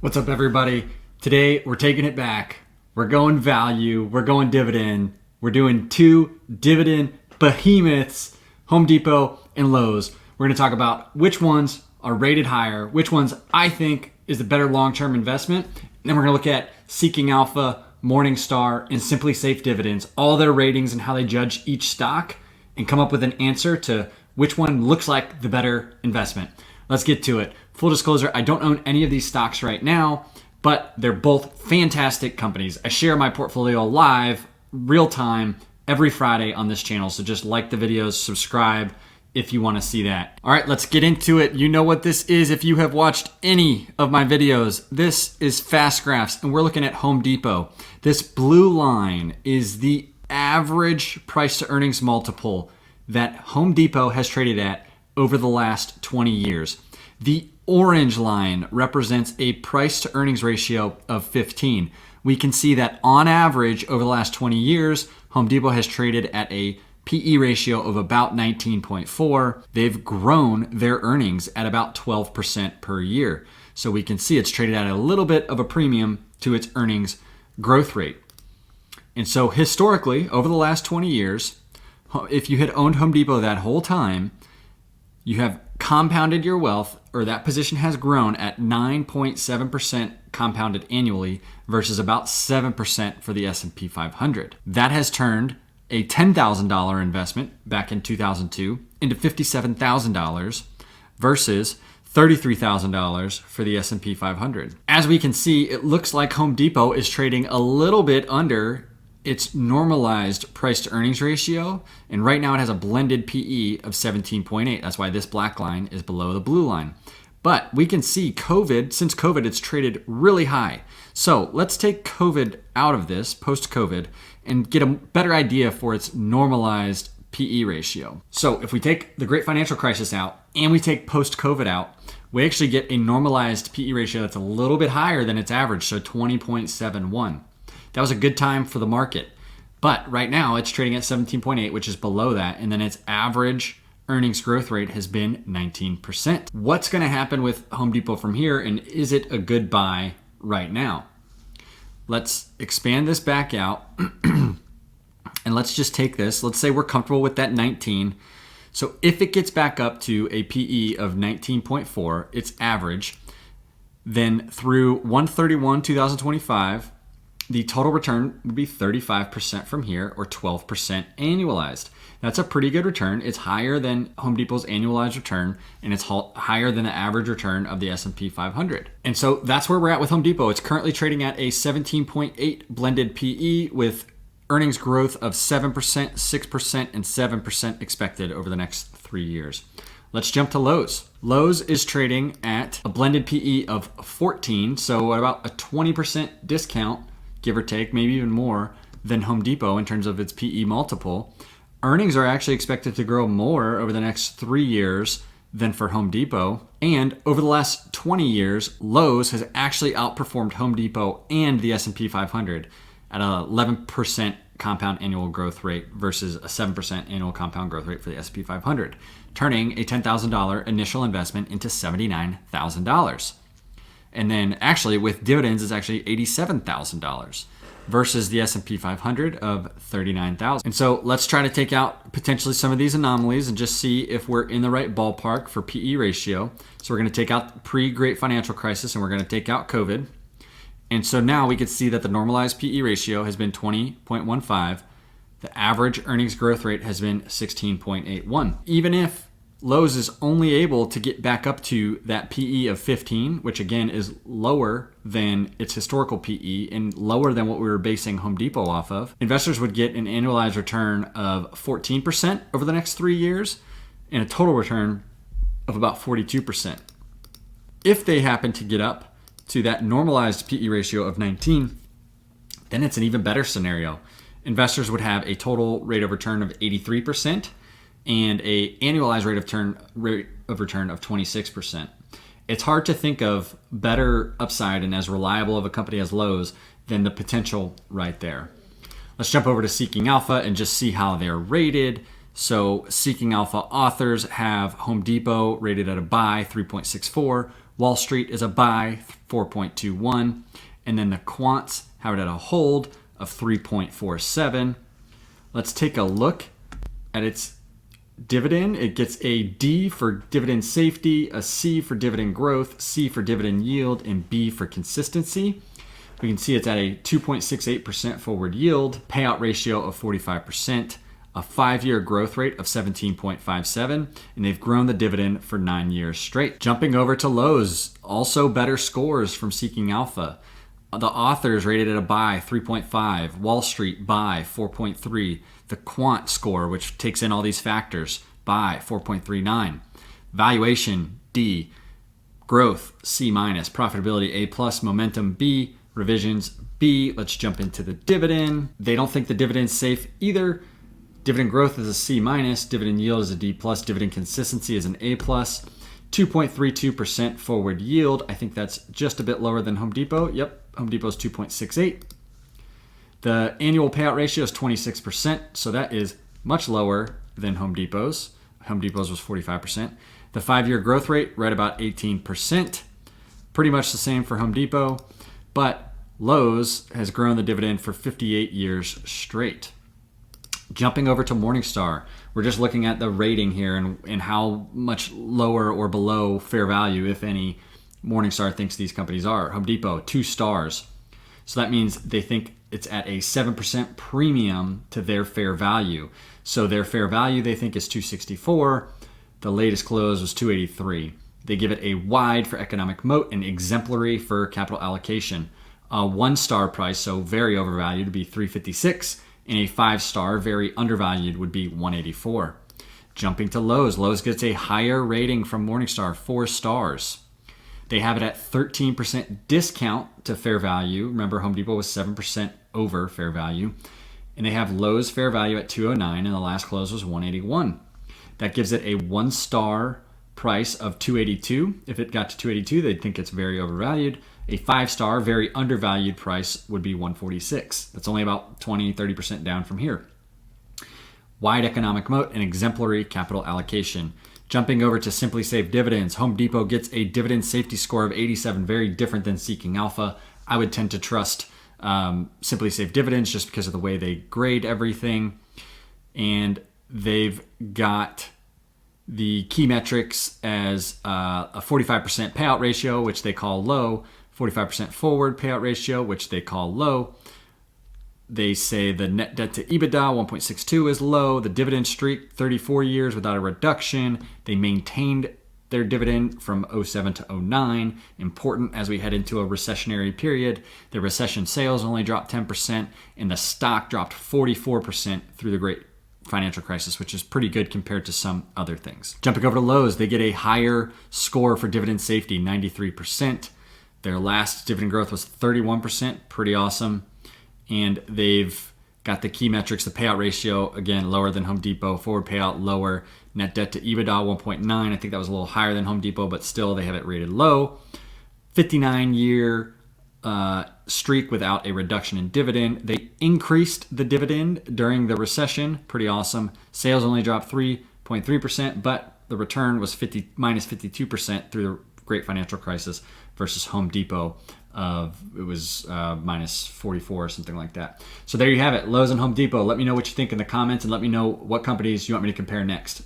What's up, everybody? Today, we're taking it back. We're going value. We're going dividend. We're doing two dividend behemoths, Home Depot and Lowe's. We're going to talk about which ones are rated higher, which ones I think is the better long-term investment. And then we're going to look at Seeking Alpha, Morningstar, and Simply Safe Dividends, all their ratings and how they judge each stock, and come up with an answer to which one looks like the better investment. Let's get to it. Full disclosure, I don't own any of these stocks right now, but they're both fantastic companies. I share my portfolio live, real time, every Friday on this channel. So just like the videos, subscribe if you want to see that. All right, let's get into it. You know what this is if you have watched any of my videos. This is Fast Graphs, and we're looking at Home Depot. This blue line is the average price to earnings multiple that Home Depot has traded at over the last 20 years. The orange line represents a price to earnings ratio of 15. We can see that on average over the last 20 years, Home Depot has traded at a PE ratio of about 19.4. They've grown their earnings at about 12% per year. So we can see it's traded at a little bit of a premium to its earnings growth rate. And so historically, over the last 20 years, if you had owned Home Depot that whole time, you have compounded your wealth, or that position has grown at 9.7% compounded annually versus about 7% for the S&P 500. That has turned a $10,000 investment back in 2002 into $57,000 versus $33,000 for the S&P 500. As we can see, it looks like Home Depot is trading a little bit under its normalized price to earnings ratio, and right now it has a blended PE of 17.8. That's why this black line is below the blue line. But we can see since COVID, it's traded really high. So let's take COVID out of this, post-COVID, and get a better idea for its normalized PE ratio. So if we take the Great Financial Crisis out and we take post-COVID out, we actually get a normalized PE ratio that's a little bit higher than its average, so 20.71. That was a good time for the market. But right now it's trading at 17.8, which is below that. And then its average earnings growth rate has been 19%. What's going to happen with Home Depot from here? And is it a good buy right now? Let's expand this back out. And let's just take this. Let's say we're comfortable with that 19. So if it gets back up to a PE of 19.4, its average, then through 1/31/2025, the total return would be 35% from here, or 12% annualized. That's a pretty good return. It's higher than Home Depot's annualized return, and it's higher than the average return of the S&P 500. And so that's where we're at with Home Depot. It's currently trading at a 17.8 blended PE with earnings growth of 7%, 6%, and 7% expected over the next 3 years. Let's jump to Lowe's. Lowe's is trading at a blended PE of 14, so about a 20% discount, give or take, maybe even more than Home Depot in terms of its PE multiple. Earnings are actually expected to grow more over the next 3 years than for Home Depot. And over the last 20 years, Lowe's has actually outperformed Home Depot and the S&P 500 at an 11% compound annual growth rate versus a 7% annual compound growth rate for the S&P 500, turning a $10,000 initial investment into $79,000. And then actually with dividends, it's actually $87,000 versus the S&P 500 of $39,000. And so let's try to take out potentially some of these anomalies and just see if we're in the right ballpark for PE ratio. So we're going to take out pre-Great Financial Crisis and we're going to take out COVID. And so now we can see that the normalized PE ratio has been 20.15. The average earnings growth rate has been 16.81. Even if Lowe's is only able to get back up to that PE of 15, which again is lower than its historical PE and lower than what we were basing Home Depot off of, investors would get an annualized return of 14% over the next 3 years and a total return of about 42%. If they happen to get up to that normalized PE ratio of 19, then it's an even better scenario. Investors would have a total rate of return of 83%, and a annualized rate of return of 26%. It's hard to think of better upside and as reliable of a company as Lowe's than the potential right there. Let's jump over to Seeking Alpha and just see how they're rated. So Seeking Alpha authors have Home Depot rated at a buy, 3.64, Wall Street is a buy, 4.21. And then the quants have it at a hold of 3.47. Let's take a look at its dividend. It gets a D for dividend safety, a C for dividend growth, C for dividend yield, and B for consistency. We can see it's at a 2.68% forward yield, payout ratio of 45%, a 5-year growth rate of 17.57, and they've grown the dividend for 9 years straight. Jumping over to Lowe's, also better scores from Seeking Alpha. The authors rated it a buy, 3.5. Wall Street, buy, 4.3. The quant score, which takes in all these factors, buy, 4.39. Valuation, D. Growth, C-. Profitability, A+. Momentum, B. Revisions, B. Let's jump into the dividend. They don't think the dividend's safe either. Dividend growth is a C-. Dividend yield is a D+. Dividend consistency is an A+. 2.32% forward yield. I think that's just a bit lower than Home Depot. Yep, Home Depot's 2.68. The annual payout ratio is 26%, so that is much lower than Home Depot's. Home Depot's was 45%. The 5-year growth rate, right about 18%. Pretty much the same for Home Depot, but Lowe's has grown the dividend for 58 years straight. Jumping over to Morningstar, we're just looking at the rating here and how much lower or below fair value, if any, Morningstar thinks these companies are. Home Depot, 2 stars. So that means they think it's at a 7% premium to their fair value. So their fair value they think is 264. The latest close was 283. They give it a wide for economic moat and exemplary for capital allocation. A 1-star price, so very overvalued, would be 356. And a 5-star, very undervalued, would be 184. Jumping to Lowe's. Lowe's gets a higher rating from Morningstar, 4 stars. They have it at 13% discount to fair value. Remember, Home Depot was 7% over fair value. And they have Lowe's fair value at 209, and the last close was 181. That gives it a 1-star price of 282. If it got to 282, they'd think it's very overvalued. A 5-star, very undervalued price would be 146. That's only about 20-30% down from here. Wide economic moat and exemplary capital allocation. Jumping over to Simply Safe Dividends, Home Depot gets a dividend safety score of 87, very different than Seeking Alpha. I would tend to trust Simply Safe Dividends just because of the way they grade everything. And they've got the key metrics as a 45% payout ratio, which they call low, 45% forward payout ratio, which they call low. They say the net debt to EBITDA, 1.62, is low. The dividend streak, 34 years without a reduction. They maintained their dividend from 07 to 09. Important as we head into a recessionary period. The recession sales only dropped 10%, and the stock dropped 44% through the great financial crisis, which is pretty good compared to some other things. Jumping over to Lowe's, they get a higher score for dividend safety, 93%. Their last dividend growth was 31%, pretty awesome. And they've got the key metrics, the payout ratio, again, lower than Home Depot, forward payout lower, net debt to EBITDA 1.9. I think that was a little higher than Home Depot, but still they have it rated low. 59-year streak without a reduction in dividend. They increased the dividend during the recession, pretty awesome. Sales only dropped 3.3%, but the return was minus 52% through the great financial crisis versus Home Depot. It was minus 44 or something like that. So there you have it, Lowe's and Home Depot. Let me know what you think in the comments, and let me know what companies you want me to compare next.